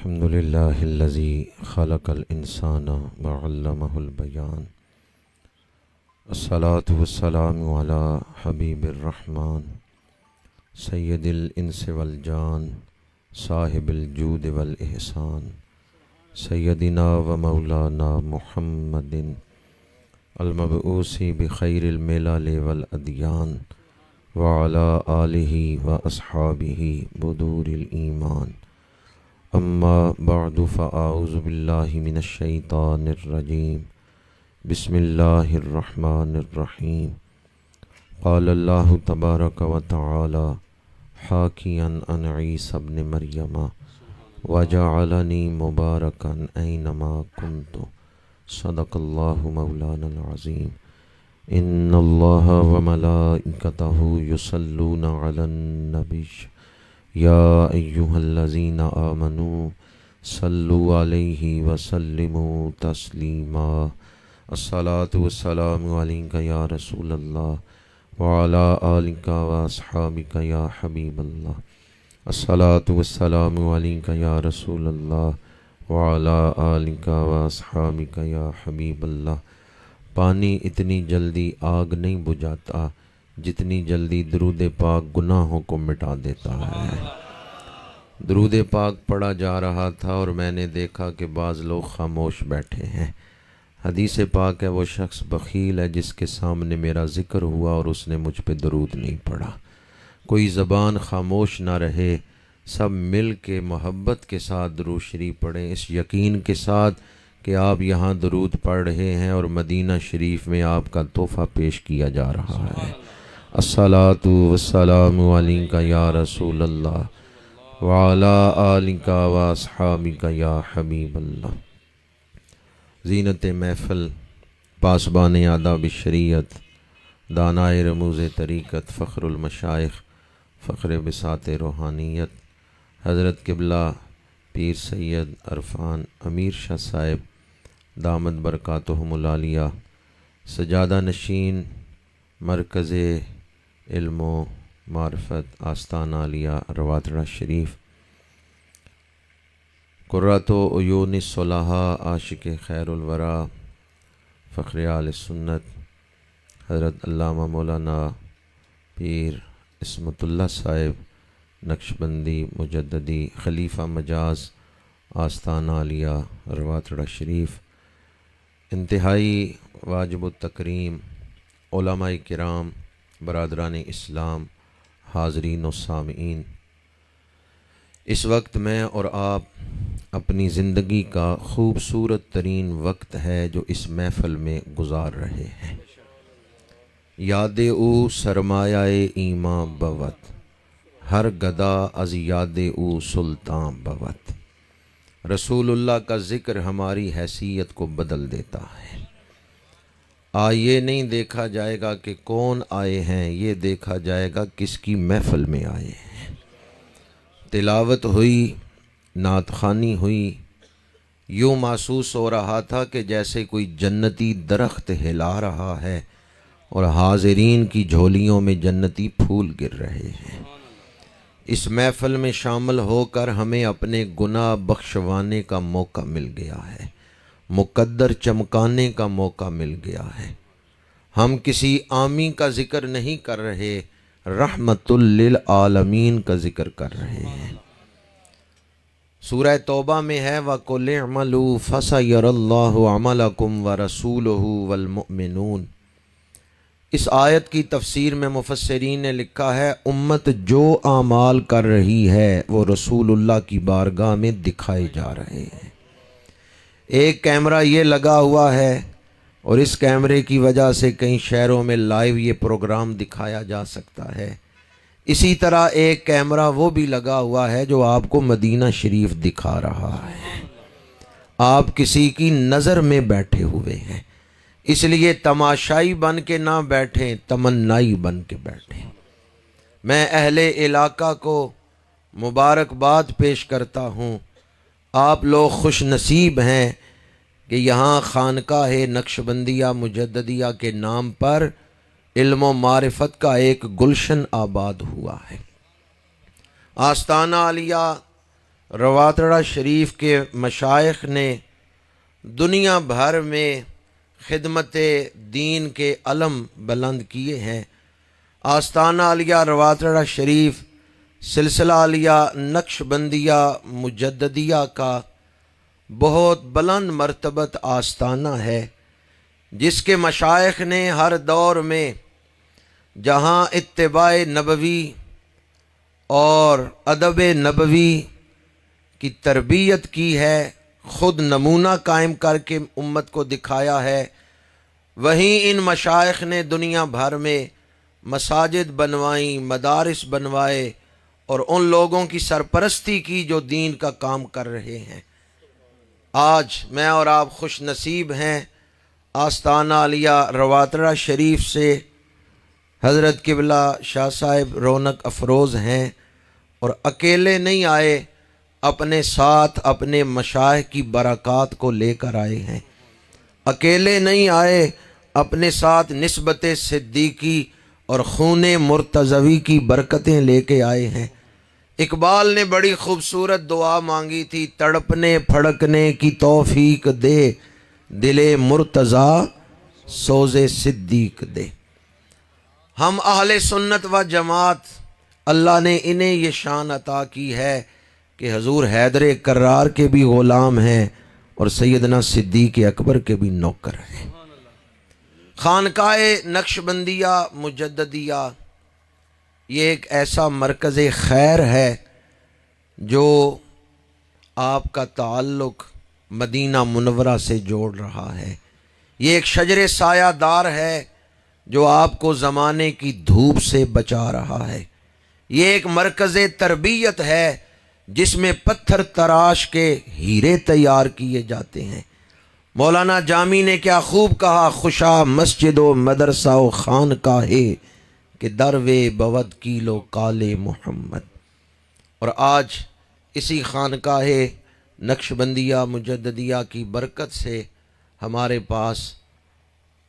الحمد لله الذي خلق الإنسان وعلمه البيان. الصلاة والسلام على حبيب الرحمن سيد الإنس والجان صاحب الجود والإحسان سيدنا ومولانا محمد المبعوث بخير الملل والأديان وعلى آله وأصحابه بدور الإيمان. اما بعد فاعوذ باللہ من الشیطان الرجیم. بسم اللہ الرحمن الرحیم. قال اللہ تبارک و تعالی حاکیا عن عیسی ابن مریم وجعلنی مبارکا اینما کنت. صدق اللہ مولانا العظیم. ان اللہ وملائکتہ یصلون علی النبی یا ایہا الذین آمنوا صلوا علیہ وسلموا تسلیما. الصلاة والسلام علیک یا رسول اللہ وعلی آلک واصحابک یا حبیب اللہ. الصلاة والسلام علیک یا رسول اللہ وعلی آلک واصحابک یا حبیب اللہ. پانی اتنی جلدی آگ نہیں بجھاتا جتنی جلدی درود پاک گناہوں کو مٹا دیتا ہے. درود پاک پڑھا جا رہا تھا اور میں نے دیکھا کہ بعض لوگ خاموش بیٹھے ہیں. حدیث پاک ہے وہ شخص بخیل ہے جس کے سامنے میرا ذکر ہوا اور اس نے مجھ پہ درود نہیں پڑھا. کوئی زبان خاموش نہ رہے، سب مل کے محبت کے ساتھ درود شریف پڑھیں، اس یقین کے ساتھ کہ آپ یہاں درود پڑھ رہے ہیں اور مدینہ شریف میں آپ کا تحفہ پیش کیا جا رہا ہے. الصلاۃ والسلام علیک یا رسول اللہ وعلی آلک واصحابک یا حبیب اللہ. زینت محفل، پاسبان آداب شریعت، دانائے رموز طریقت، فخر المشائخ، فخر بساط روحانیت، حضرت قبلہ پیر سید عرفان امیر شاہ صاحب دامت برکاتہم العالیہ، سجادہ نشین مرکز علم و معرفت آستانہ عالیہ رواتڑہ شریف، قرۃ عیون الصلحاء عاشق خیر الورا، فخر آل سنت حضرت علامہ مولانا پیر عصمت اللہ صاحب نقشبندی مجددی خلیفہ مجاز آستانہ عالیہ رواتڑہ شریف، انتہائی واجب التکریم علماء کرام، برادران اسلام، حاضرین و سامعین، اس وقت میں اور آپ اپنی زندگی کا خوبصورت ترین وقت ہے جو اس محفل میں گزار رہے ہیں. یاد او سرمایہ ایماں بوت، ہر گدا از یاد او سلطان بوت. رسول اللہ کا ذکر ہماری حیثیت کو بدل دیتا ہے. یہ نہیں دیکھا جائے گا کہ کون آئے ہیں، یہ دیکھا جائے گا کس کی محفل میں آئے ہیں. تلاوت ہوئی، نعت خوانی ہوئی، یوں محسوس ہو رہا تھا کہ جیسے کوئی جنتی درخت ہلا رہا ہے اور حاضرین کی جھولیوں میں جنتی پھول گر رہے ہیں. اس محفل میں شامل ہو کر ہمیں اپنے گناہ بخشوانے کا موقع مل گیا ہے، مقدر چمکانے کا موقع مل گیا ہے. ہم کسی عامی کا ذکر نہیں کر رہے، رحمت للعالمین کا ذکر کر رہے ہیں. سورہ توبہ میں ہے وَقُلِ اعْمَلُوا فَسَيَرَى اللَّهُ عَمَلَكُمْ وَرَسُولُهُ وَالْمُؤْمِنُونَ. اس آیت کی تفسیر میں مفسرین نے لکھا ہے امت جو اعمال کر رہی ہے وہ رسول اللہ کی بارگاہ میں دکھائے جا رہے ہیں. ایک کیمرہ یہ لگا ہوا ہے اور اس کیمرے کی وجہ سے کئی شہروں میں لائیو یہ پروگرام دکھایا جا سکتا ہے. اسی طرح ایک کیمرہ وہ بھی لگا ہوا ہے جو آپ کو مدینہ شریف دکھا رہا ہے. آپ کسی کی نظر میں بیٹھے ہوئے ہیں، اس لیے تماشائی بن کے نہ بیٹھیں، تمنائی بن کے بیٹھیں. میں اہل علاقہ کو مبارکباد پیش کرتا ہوں. آپ لوگ خوش نصیب ہیں کہ یہاں خانقاہ نقشبندیہ مجددیہ کے نام پر علم و معرفت کا ایک گلشن آباد ہوا ہے. آستانہ عالیہ رواتڑہ شریف کے مشائخ نے دنیا بھر میں خدمت دین کے علم بلند کیے ہیں۔ آستانہ عالیہ رواتڑہ شریف سلسلہ عالیہ نقش بندیہ مجددیہ کا بہت بلند مرتبت آستانہ ہے، جس کے مشائخ نے ہر دور میں جہاں اتباع نبوی اور ادب نبوی کی تربیت کی ہے، خود نمونہ قائم کر کے امت کو دکھایا ہے، وہیں ان مشائخ نے دنیا بھر میں مساجد بنوائیں، مدارس بنوائے اور ان لوگوں کی سرپرستی کی جو دین کا کام کر رہے ہیں۔ آج میں اور آپ خوش نصیب ہیں، آستانہ عالیہ رواتڑہ شریف سے حضرت قبلہ شاہ صاحب رونق افروز ہیں، اور اکیلے نہیں آئے، اپنے ساتھ اپنے مشائخ کی برکات کو لے کر آئے ہیں۔ اکیلے نہیں آئے، اپنے ساتھ نسبت صدیقی اور خون مرتضوی کی برکتیں لے کے آئے ہیں۔ اقبال نے بڑی خوبصورت دعا مانگی تھی، تڑپنے پھڑکنے کی توفیق دے، دل مرتضیٰ سوز صدیق دے۔ ہم اہل سنت و جماعت، اللہ نے انہیں یہ شان عطا کی ہے کہ حضور حیدر کرار کے بھی غلام ہیں اور سیدنا صدیق اکبر کے بھی نوکر ہیں۔ خانقاہ نقش بندیہ مجددیہ یہ ایک ایسا مرکز خیر ہے جو آپ کا تعلق مدینہ منورہ سے جوڑ رہا ہے۔ یہ ایک شجر سایہ دار ہے جو آپ کو زمانے کی دھوپ سے بچا رہا ہے۔ یہ ایک مرکز تربیت ہے جس میں پتھر تراش کے ہیرے تیار کیے جاتے ہیں۔ مولانا جامی نے کیا خوب کہا، خوشا مسجد و مدرسہ و خانقاہ کہ دروے بود کیلو کالے محمد۔ اور آج اسی خانقاہ نقش بندیہ مجددیہ کی برکت سے ہمارے پاس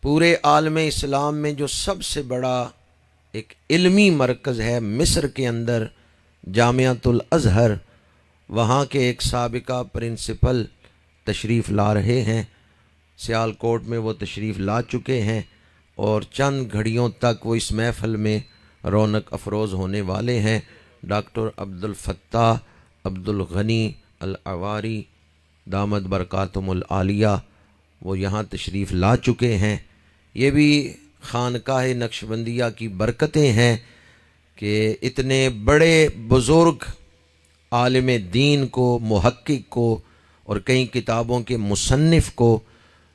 پورے عالم اسلام میں جو سب سے بڑا ایک علمی مرکز ہے، مصر کے اندر جامعۃ الازہر، وہاں کے ایک سابقہ پرنسپل تشریف لا رہے ہیں۔ سیالکوٹ میں وہ تشریف لا چکے ہیں اور چند گھڑیوں تک وہ اس محفل میں رونق افروز ہونے والے ہیں۔ ڈاکٹر عبدالفتاح عبدالغنی العواری دامت برکاتہم العالیہ وہ یہاں تشریف لا چکے ہیں۔ یہ بھی خانقاہ نقش بندیہ کی برکتیں ہیں کہ اتنے بڑے بزرگ عالم دین کو، محقق کو اور کئی کتابوں کے مصنف کو،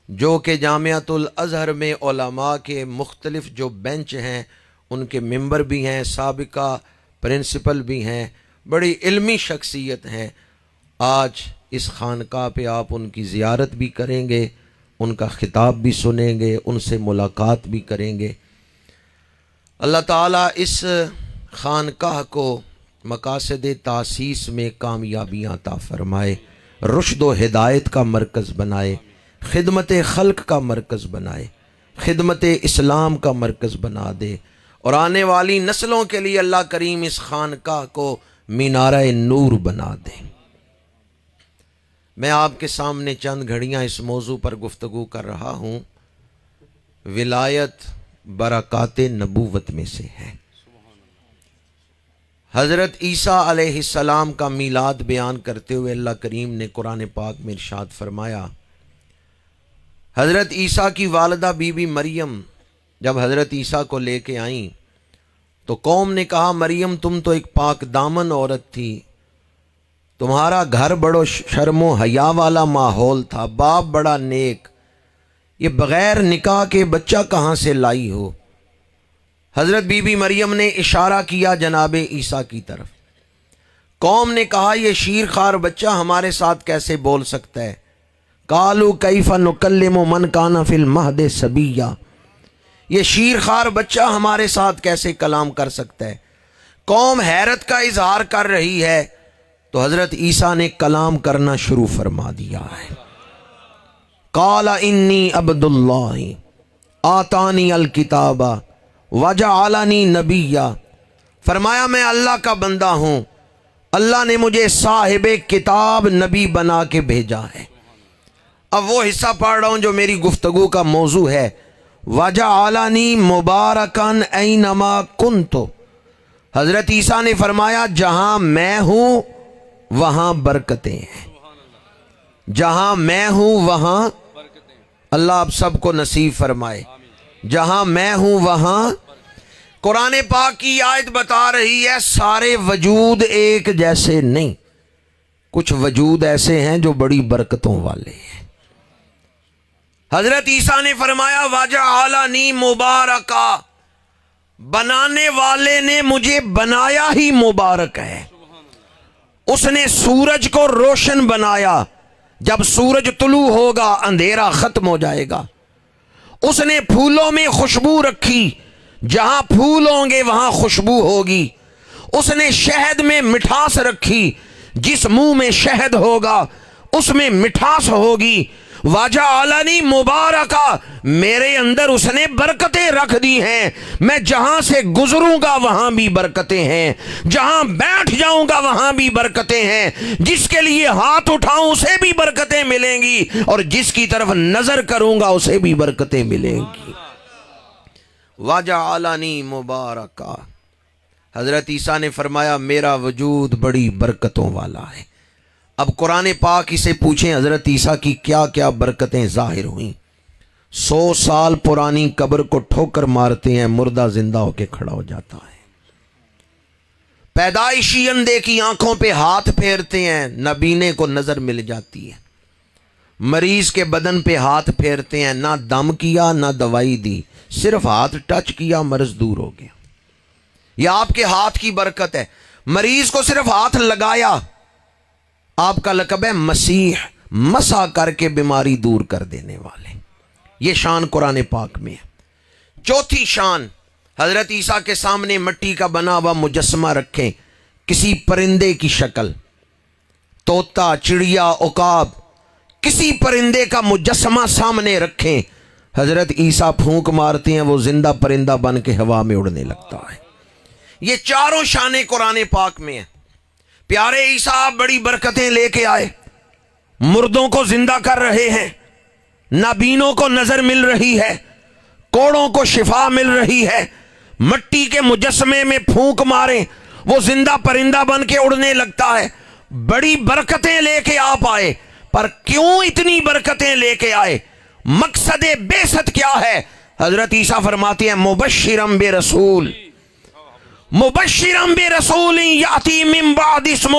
جو کہ جامعۃ الازہر میں علماء کے مختلف جو بینچ ہیں ان کے ممبر بھی ہیں، سابقہ پرنسپل بھی ہیں، بڑی علمی شخصیت ہیں۔ آج اس خانقاہ پہ آپ ان کی زیارت بھی کریں گے، ان کا خطاب بھی سنیں گے، ان سے ملاقات بھی کریں گے۔ اللہ تعالیٰ اس خانقاہ کو مقاصد تاسیس میں کامیابیاں عطا فرمائے، رشد و ہدایت کا مرکز بنائے، خدمت خلق کا مرکز بنائے، خدمت اسلام کا مرکز بنا دے، اور آنے والی نسلوں کے لیے اللہ کریم اس خانقاہ کو مینارہ نور بنا دے۔ میں آپ کے سامنے چند گھڑیاں اس موضوع پر گفتگو کر رہا ہوں۔ ولایت برکات نبوت میں سے ہے۔ حضرت عیسیٰ علیہ السلام کا میلاد بیان کرتے ہوئے اللہ کریم نے قرآن پاک میں ارشاد فرمایا، حضرت عیسیٰ کی والدہ بی بی مریم جب حضرت عیسیٰ کو لے کے آئیں تو قوم نے کہا، مریم تم تو ایک پاک دامن عورت تھی، تمہارا گھر بڑو شرم و حیا والا ماحول تھا، باپ بڑا نیک، یہ بغیر نکاح کے بچہ کہاں سے لائی ہو؟ حضرت بی بی مریم نے اشارہ کیا جناب عیسیٰ کی طرف۔ قوم نے کہا یہ شیر خوار بچہ ہمارے ساتھ کیسے بول سکتا ہے؟ قالوا کیف نکلم من کان فی المہد صبیا، یہ شیر خوار بچہ ہمارے ساتھ کیسے کلام کر سکتا ہے؟ قوم حیرت کا اظہار کر رہی ہے تو حضرت عیسیٰ نے کلام کرنا شروع فرما دیا ہے۔ قال انی عبد اللہ آتانی الکتاب وجعلنی نبیا، فرمایا میں اللہ کا بندہ ہوں، اللہ نے مجھے صاحب کتاب نبی بنا کے بھیجا ہے۔ اب وہ حصہ پڑھ رہا ہوں جو میری گفتگو کا موضوع ہے۔ وَجَعَلَنِي مُبَارَكًا أَيْنَمَا كُنْتُ، حضرت عیسیٰ نے فرمایا جہاں میں ہوں وہاں برکتیں ہیں، جہاں میں ہوں وہاں، اللہ آپ سب کو نصیب فرمائے، جہاں میں ہوں وہاں۔ قرآن پاک کی آیت بتا رہی ہے سارے وجود ایک جیسے نہیں، کچھ وجود ایسے ہیں جو بڑی برکتوں والے ہیں۔ حضرت عیسیٰ نے فرمایا وَجَعَلَنِي مُبَارَكًا، بنانے والے نے مجھے بنایا ہی مبارک ہے۔ اس نے سورج کو روشن بنایا، جب سورج طلوع ہوگا اندھیرا ختم ہو جائے گا۔ اس نے پھولوں میں خوشبو رکھی، جہاں پھول ہوں گے وہاں خوشبو ہوگی۔ اس نے شہد میں مٹھاس رکھی، جس منہ میں شہد ہوگا اس میں مٹھاس ہوگی۔ وَجَعَلَنِي مُبَارَكًا، میرے اندر اس نے برکتیں رکھ دی ہیں، میں جہاں سے گزروں گا وہاں بھی برکتیں ہیں، جہاں بیٹھ جاؤں گا وہاں بھی برکتیں ہیں، جس کے لیے ہاتھ اٹھاؤں اسے بھی برکتیں ملیں گی، اور جس کی طرف نظر کروں گا اسے بھی برکتیں ملیں گی۔ وَجَعَلَنِي مُبَارَكًا، حضرت عیسیٰ نے فرمایا میرا وجود بڑی برکتوں والا ہے۔ اب قرآن پاک اسے پوچھیں حضرت عیسیٰ کی کیا کیا برکتیں ظاہر ہوئیں۔ 100 سال پرانی قبر کو ٹھوکر مارتے ہیں، مردہ زندہ ہو کے کھڑا ہو جاتا ہے۔ پیدائشی اندھے کی آنکھوں پہ ہاتھ پھیرتے ہیں، نابینے کو نظر مل جاتی ہے۔ مریض کے بدن پہ ہاتھ پھیرتے ہیں، نہ دم کیا نہ دوائی دی، صرف ہاتھ ٹچ کیا مرض دور ہو گیا۔ یہ آپ کے ہاتھ کی برکت ہے۔ مریض کو صرف ہاتھ لگایا، آپ کا لقب ہے مسیح، مسح کر کے بیماری دور کر دینے والے۔ یہ شان قرآن پاک میں ہے۔ چوتھی شان، حضرت عیسیٰ کے سامنے مٹی کا بنا ہوا مجسمہ رکھیں، کسی پرندے کی شکل، طوطا، چڑیا، عقاب، کسی پرندے کا مجسمہ سامنے رکھیں، حضرت عیسیٰ پھونک مارتے ہیں وہ زندہ پرندہ بن کے ہوا میں اڑنے لگتا ہے۔ یہ چاروں شانیں قرآن پاک میں ہیں۔ پیارے عیسیٰ آپ بڑی برکتیں لے کے آئے، مردوں کو زندہ کر رہے ہیں، نابینوں کو نظر مل رہی ہے، کوڑوں کو شفا مل رہی ہے، مٹی کے مجسمے میں پھونک مارے وہ زندہ پرندہ بن کے اڑنے لگتا ہے۔ بڑی برکتیں لے کے آپ آئے، پر کیوں اتنی برکتیں لے کے آئے؟ مقصد بعثت کیا ہے؟ حضرت عیسیٰ فرماتے ہیں مبشرم برسول، مبشرم برسول یاتی من بعد اسمہ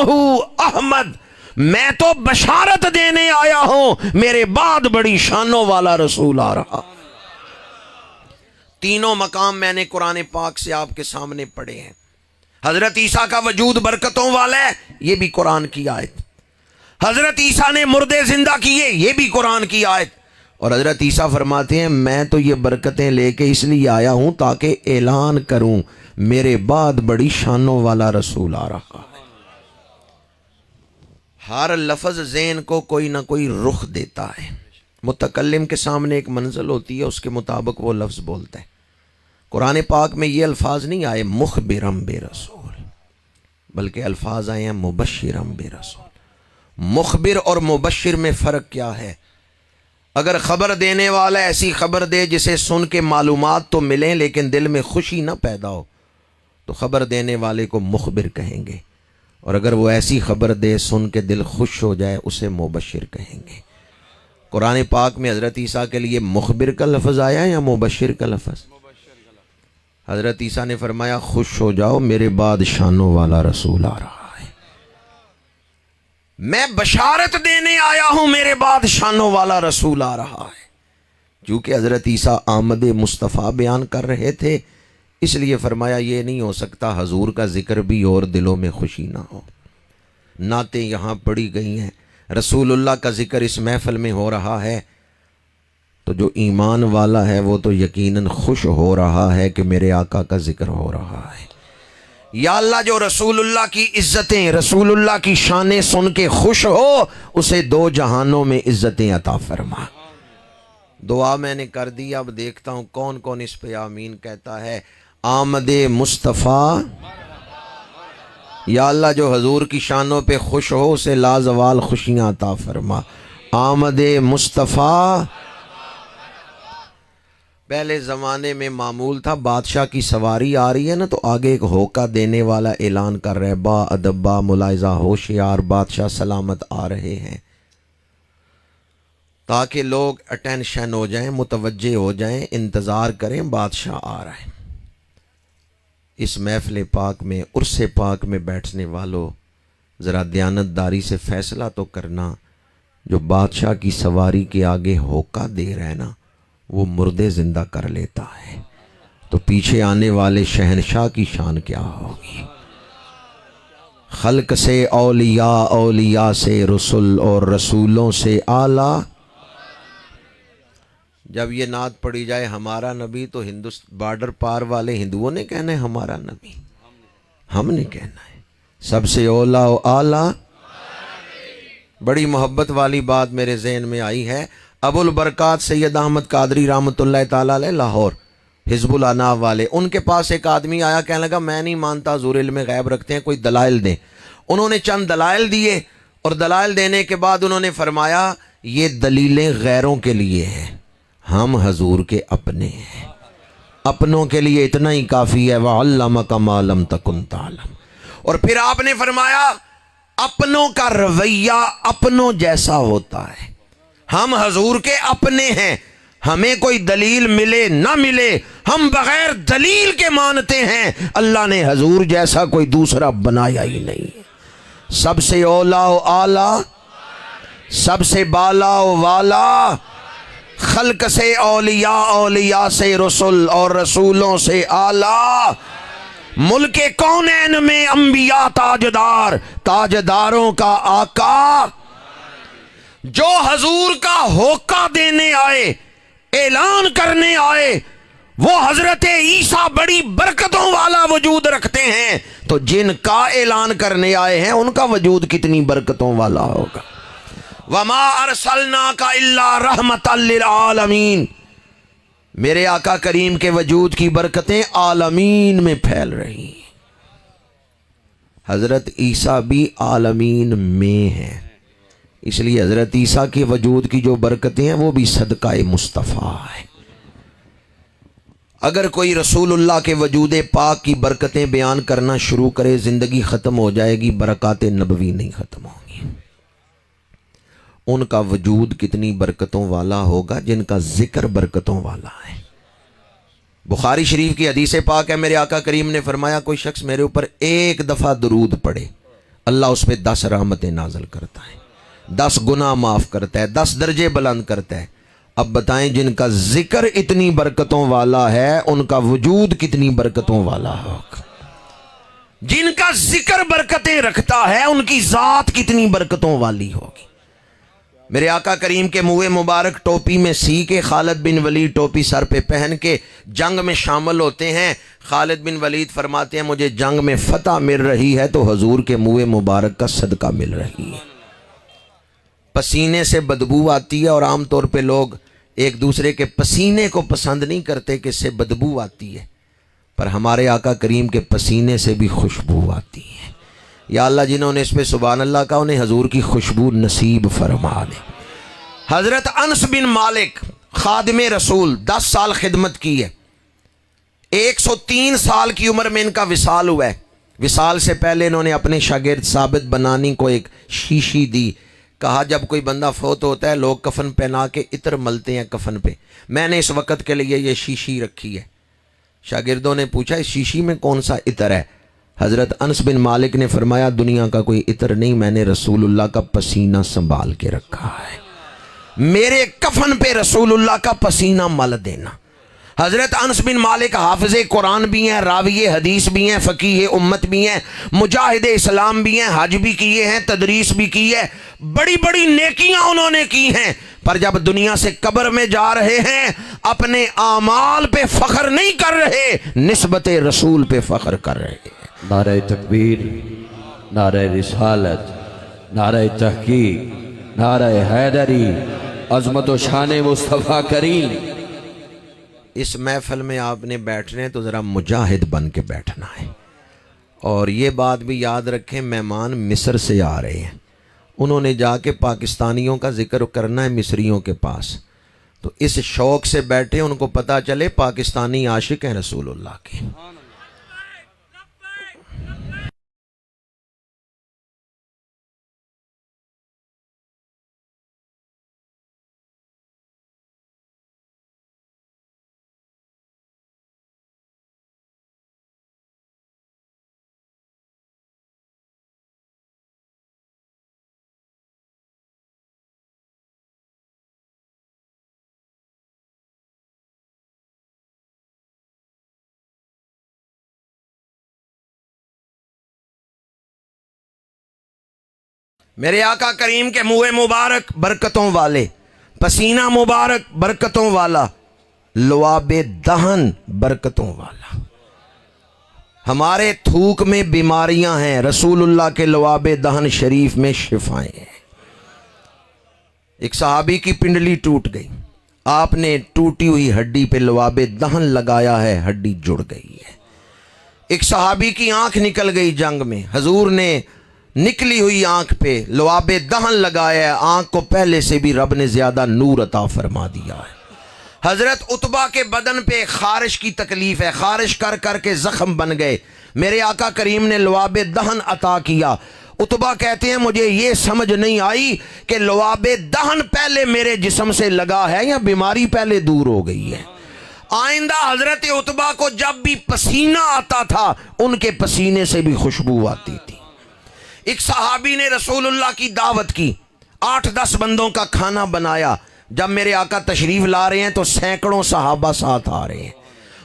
احمد، میں تو بشارت دینے آیا ہوں میرے بعد بڑی شانوں والا رسول آ رہا۔ تینوں مقام میں نے قرآن پاک سے آپ کے سامنے پڑھے ہیں۔ حضرت عیسیٰ کا وجود برکتوں والا ہے، یہ بھی قرآن کی آیت۔ حضرت عیسیٰ نے مردے زندہ کیے، یہ بھی قرآن کی آیت۔ اور حضرت عیسیٰ فرماتے ہیں میں تو یہ برکتیں لے کے اس لیے آیا ہوں تاکہ اعلان کروں میرے بعد بڑی شانوں والا رسول آ رہا ہے۔ ہر لفظ ذہن کو کوئی نہ کوئی رخ دیتا ہے۔ متکلم کے سامنے ایک منزل ہوتی ہے، اس کے مطابق وہ لفظ بولتا ہے۔ قرآن پاک میں یہ الفاظ نہیں آئے مخبرم برسول، بلکہ الفاظ آئے ہیں مبشرم برسول۔ مخبر اور مبشر میں فرق کیا ہے؟ اگر خبر دینے والا ایسی خبر دے جسے سن کے معلومات تو ملیں لیکن دل میں خوشی نہ پیدا ہو، تو خبر دینے والے کو مخبر کہیں گے، اور اگر وہ ایسی خبر دے سن کے دل خوش ہو جائے اسے مبشر کہیں گے۔ قرآن پاک میں حضرت عیسیٰ کے لیے مخبر کا لفظ آیا یا مبشر کا لفظ؟ حضرت عیسیٰ نے فرمایا خوش ہو جاؤ میرے بعد شانوں والا رسول آ رہا ہے، میں بشارت دینے آیا ہوں میرے بعد شانوں والا رسول آ رہا ہے۔ چونکہ حضرت عیسیٰ آمد مصطفیٰ بیان کر رہے تھے، اس لیے فرمایا یہ نہیں ہو سکتا حضور کا ذکر بھی اور دلوں میں خوشی نہ ہو۔ نعتیں یہاں پڑھی گئی ہیں، رسول اللہ کا ذکر اس محفل میں ہو رہا ہے، تو جو ایمان والا ہے وہ تو یقیناً خوش ہو رہا ہے کہ میرے آقا کا ذکر ہو رہا ہے۔ یا اللہ جو رسول اللہ کی عزتیں، رسول اللہ کی شانیں سن کے خوش ہو، اسے دو جہانوں میں عزتیں عطا فرما۔ دعا میں نے کر دی، اب دیکھتا ہوں کون کون اس پہ آمین کہتا ہے۔ آمد مصطفیٰ یا اللہ جو حضور کی شانوں پہ خوش ہو اسے لازوال خوشیاں عطا فرما۔ آمد مصطفیٰ۔ پہلے زمانے میں معمول تھا بادشاہ کی سواری آ رہی ہے نا تو آگے ایک ہوکا دینے والا اعلان کر رہے با ادب با ملاحظہ ہوشیار بادشاہ سلامت آ رہے ہیں، تاکہ لوگ اٹینشن ہو جائیں، متوجہ ہو جائیں، انتظار کریں بادشاہ آ رہا ہے۔ اس محفل پاک میں عرس پاک میں بیٹھنے والوں ذرا دیانتداری سے فیصلہ تو کرنا، جو بادشاہ کی سواری کے آگے ہوکا دے رہا ہے نا وہ مردے زندہ کر لیتا ہے، تو پیچھے آنے والے شہنشاہ کی شان کیا ہوگی۔ خلق سے اولیاء، اولیاء سے رسول اور رسولوں سے اعلیٰ۔ جب یہ نعت پڑھی جائے ہمارا نبی تو بارڈر پار والے ہندوؤں نے کہنا ہے ہمارا نبی، ہم نے کہنا ہے سب سے اولا و اعلیٰ۔ بڑی محبت والی بات میرے ذہن میں آئی ہے، ابو البرکات سید احمد قادری رحمۃ اللہ تعالیٰ علیہ لاہور حزب الاناف والے، ان کے پاس ایک آدمی آیا کہنے لگا میں نہیں مانتا حضور علم غیب رکھتے ہیں، کوئی دلائل دیں۔ انہوں نے چند دلائل دیے اور دلائل دینے کے بعد انہوں نے فرمایا یہ دلیلیں غیروں کے لیے ہیں، ہم حضور کے اپنے ہیں، اپنوں کے لیے اتنا ہی کافی ہے وَعَلَّمَكَ مَا لَمْ تَكُنْ تَعْلَمْ۔ اور پھر آپ نے فرمایا اپنوں کا رویہ اپنوں جیسا ہوتا ہے، ہم حضور کے اپنے ہیں، ہمیں کوئی دلیل ملے نہ ملے ہم بغیر دلیل کے مانتے ہیں، اللہ نے حضور جیسا کوئی دوسرا بنایا ہی نہیں۔ سب سے اولا و اعلیٰ، سب سے بالا و والا، خلق سے اولیاء، اولیاء سے رسول اور رسولوں سے اعلیٰ، ملک کونین میں انبیاء تاجدار، تاجداروں کا آقا۔ جو حضور کا ہوکا دینے آئے، اعلان کرنے آئے، وہ حضرت عیسیٰ بڑی برکتوں والا وجود رکھتے ہیں، تو جن کا اعلان کرنے آئے ہیں ان کا وجود کتنی برکتوں والا ہوگا۔ وَمَا أَرْسَلْنَاكَ إِلَّا رَحْمَةً لِّلْعَالَمِينَ، میرے آقا کریم کے وجود کی برکتیں عالمین میں پھیل رہی ہیں۔ حضرت عیسیٰ بھی عالمین میں ہیں، اس لیے حضرت عیسیٰ کے وجود کی جو برکتیں ہیں وہ بھی صدقہ مصطفیٰ ہے۔ اگر کوئی رسول اللہ کے وجود پاک کی برکتیں بیان کرنا شروع کرے زندگی ختم ہو جائے گی، برکات نبوی نہیں ختم ہوں گی۔ ان کا وجود کتنی برکتوں والا ہوگا جن کا ذکر برکتوں والا ہے۔ بخاری شریف کی حدیث پاک ہے، میرے آقا کریم نے فرمایا کوئی شخص میرے اوپر ایک دفعہ درود پڑھے اللہ اس پہ 10 رحمتیں نازل کرتا ہے، 10 گناہ معاف کرتا ہے، 10 درجے بلند کرتا ہے۔ اب بتائیں جن کا ذکر اتنی برکتوں والا ہے ان کا وجود کتنی برکتوں والا ہوگا۔ جن کا ذکر برکتیں رکھتا ہے ان کی ذات کتنی برکتوں والی ہوگی۔ میرے آقا کریم کے منہ مبارک ٹوپی میں سی کے خالد بن ولید ٹوپی سر پہ پہن کے جنگ میں شامل ہوتے ہیں۔ خالد بن ولید فرماتے ہیں مجھے جنگ میں فتح مل رہی ہے تو حضور کے منہ مبارک کا صدقہ مل رہی ہے۔ پسینے سے بدبو آتی ہے اور عام طور پہ لوگ ایک دوسرے کے پسینے کو پسند نہیں کرتے کہ اس سے بدبو آتی ہے، پر ہمارے آقا کریم کے پسینے سے بھی خوشبو آتی ہے۔ یا اللہ جنہوں نے اس پہ سبحان اللہ کہا انہیں حضور کی خوشبو نصیب فرما دے۔ حضرت انس بن مالک خادم رسول 10 سال خدمت کی ہے، 103 سال کی عمر میں ان کا وصال ہوا ہے۔ وصال سے پہلے انہوں نے اپنے شاگرد ثابت بنانی کو ایک شیشی دی، کہا جب کوئی بندہ فوت ہوتا ہے لوگ کفن پہنا کے عطر ملتے ہیں کفن پہ، میں نے اس وقت کے لیے یہ شیشی رکھی ہے۔ شاگردوں نے پوچھا اس شیشی میں کون سا عطر ہے؟ حضرت انس بن مالک نے فرمایا دنیا کا کوئی عطر نہیں، میں نے رسول اللہ کا پسینہ سنبھال کے رکھا ہے، میرے کفن پہ رسول اللہ کا پسینہ مل دینا۔ حضرت انس بن مالک حافظ قرآن بھی ہیں، راوی حدیث بھی ہیں، فقیہ امت بھی ہیں، مجاہد اسلام بھی ہیں، حج بھی کیے ہیں، تدریس بھی کی ہے، بڑی بڑی نیکیاں انہوں نے کی ہیں، پر جب دنیا سے قبر میں جا رہے ہیں اپنے اعمال پہ فخر نہیں کر رہے، نسبت رسول پہ فخر کر رہے ہیں۔ نعرہ تکبیر، نعرہ رسالت، نعرہ تحقیق، نعرہ حیدری، عظمت و شان مصطفیٰ کریم۔ اس محفل میں آپ نے بیٹھنے تو ذرا مجاہد بن کے بیٹھنا ہے، اور یہ بات بھی یاد رکھیں، مہمان مصر سے آ رہے ہیں، انہوں نے جا کے پاکستانیوں کا ذکر کرنا ہے مصریوں کے پاس، تو اس شوق سے بیٹھے ان کو پتہ چلے پاکستانی عاشق ہیں رسول اللہ کے۔ میرے آقا کریم کے منہ مبارک برکتوں والے، پسینہ مبارک برکتوں والا، لعاب دہن برکتوں والا۔ ہمارے تھوک میں بیماریاں ہیں، رسول اللہ کے لعاب دہن شریف میں شفائیں ہیں۔ ایک صحابی کی پنڈلی ٹوٹ گئی، آپ نے ٹوٹی ہوئی ہڈی پہ لعاب دہن لگایا ہے، ہڈی جڑ گئی ہے۔ ایک صحابی کی آنکھ نکل گئی جنگ میں، حضور نے نکلی ہوئی آنکھ پہ لعاب دہن لگایا ہے، آنکھ کو پہلے سے بھی رب نے زیادہ نور عطا فرما دیا ہے۔ حضرت عتبہ کے بدن پہ خارش کی تکلیف ہے، خارش کر کر کے زخم بن گئے، میرے آقا کریم نے لعاب دہن عطا کیا۔ عتبہ کہتے ہیں مجھے یہ سمجھ نہیں آئی کہ لعاب دہن پہلے میرے جسم سے لگا ہے یا بیماری پہلے دور ہو گئی ہے۔ آئندہ حضرت عتبہ کو جب بھی پسینہ آتا تھا ان کے پسینے سے بھی خوشبو آتی تھی۔ ایک صحابی نے رسول اللہ کی دعوت کی، 8-10 بندوں کا کھانا بنایا، جب میرے آقا تشریف لا رہے ہیں تو سینکڑوں صحابہ ساتھ آ رہے ہیں۔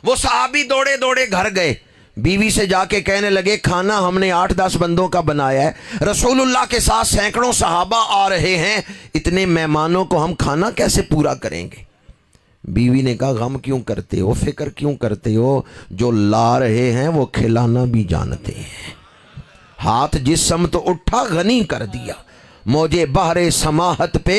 وہ صحابی دوڑے دوڑے گھر گئے، بیوی سے جا کے کہنے لگے کھانا ہم نے 8-10 بندوں کا بنایا ہے، رسول اللہ کے ساتھ سینکڑوں صحابہ آ رہے ہیں، اتنے مہمانوں کو ہم کھانا کیسے پورا کریں گے؟ بیوی نے کہا غم کیوں کرتے ہو، فکر کیوں کرتے ہو، جو لا رہے ہیں وہ کھلانا بھی جانتے ہیں۔ ہاتھ جس سمت اٹھا غنی کر دیا، موجے بحر سماحت پہ۔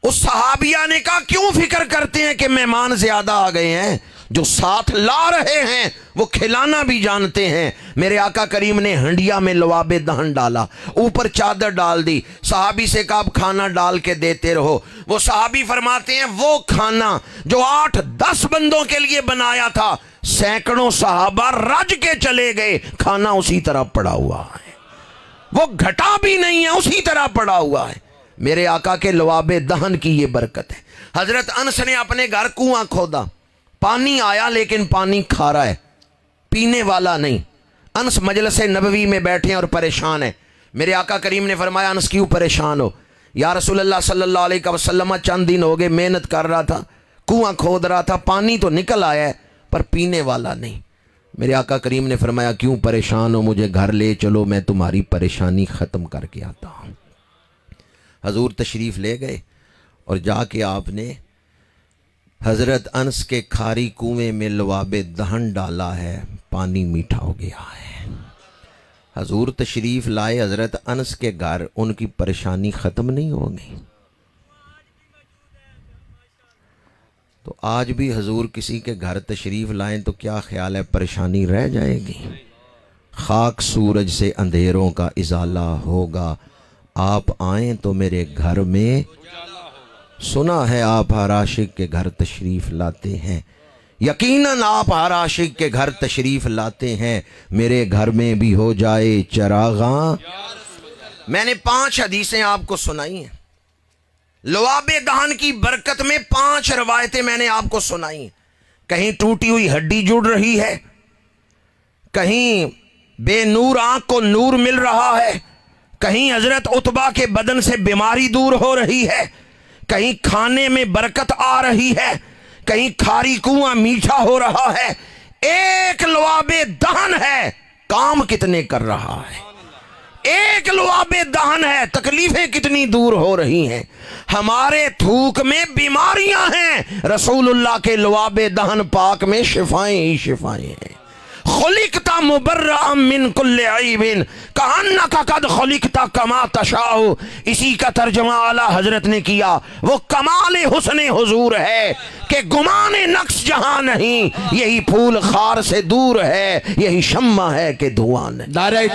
اس صحابیہ نے کہا کیوں فکر کرتے ہیں کہ مہمان زیادہ آ گئے ہیں، جو ساتھ لا رہے ہیں وہ کھلانا بھی جانتے ہیں۔ میرے آقا کریم نے ہنڈیا میں لعاب دہن ڈالا، اوپر چادر ڈال دی، صحابی سے کہا اب کھانا ڈال کے دیتے رہو۔ وہ صحابی فرماتے ہیں وہ کھانا جو 8-10 بندوں کے لیے بنایا تھا، سینکڑوں صحابہ رج کے چلے گئے، کھانا اسی طرح پڑا ہوا ہے، وہ گھٹا بھی نہیں ہے، اسی طرح پڑا ہوا ہے۔ میرے آقا کے لعاب دہن کی یہ برکت ہے۔ حضرت انس نے اپنے گھر کنواں کھودا، پانی آیا لیکن پانی کھارا ہے، پینے والا نہیں۔ انس مجلس نبوی میں بیٹھے ہیں اور پریشان ہیں۔ میرے آقا کریم نے فرمایا انس کیوں پریشان ہو؟ یا رسول اللہ صلی اللہ علیہ وسلم چند دن ہو گئے محنت کر رہا تھا، کنواں کھود رہا تھا، پانی تو نکل آیا ہے پر پینے والا نہیں۔ میرے آقا کریم نے فرمایا کیوں پریشان ہو، مجھے گھر لے چلو، میں تمہاری پریشانی ختم کر کے آتا ہوں۔ حضور تشریف لے گئے اور جا کے آپ نے حضرت انس کے کھاری کنویں میں لعاب دہن ڈالا ہے، پانی میٹھا ہو گیا ہے۔ حضور تشریف لائے حضرت انس کے گھر، ان کی پریشانی ختم نہیں ہو گئی۔ تو آج بھی حضور کسی کے گھر تشریف لائیں تو کیا خیال ہے پریشانی رہ جائے گی؟ خاک سورج سے اندھیروں کا ازالہ ہوگا، آپ آئیں تو میرے گھر میں، سنا ہے آپ ہر عاشق کے گھر تشریف لاتے ہیں، یقیناً آپ ہر عاشق کے گھر تشریف لاتے ہیں، میرے گھر میں بھی ہو جائے چراغاں۔ میں نے 5 حدیثیں آپ کو سنائی ہیں، لعاب دہن کی برکت میں 5 روایتیں میں نے آپ کو سنائی ہیں۔ کہیں ٹوٹی ہوئی ہڈی جڑ رہی ہے، کہیں بے نور آنکھ کو نور مل رہا ہے، کہیں حضرت عتبہ کے بدن سے بیماری دور ہو رہی ہے، کہیں کھانے میں برکت آ رہی ہے، کہیں کھاری کنواں میٹھا ہو رہا ہے۔ ایک لعاب دہن ہے، کام کتنے کر رہا ہے، ایک لعاب دہن ہے، تکلیفیں کتنی دور ہو رہی ہیں۔ ہمارے تھوک میں بیماریاں ہیں، رسول اللہ کے لعاب دہن پاک میں شفائیں ہی شفائیں ہیں۔ خلقت مبرأ من کل عیب کأنک قد خلقت کما تشاء. اسی کا ترجمہ اعلیٰ حضرت نے کیا. وہ کمال حسن حضور ہے کہ گمان نقص جہاں نہیں. یہی پھول خار سے دور ہے, یہی شمع ہے کہ دھواں نہیں. نعرہ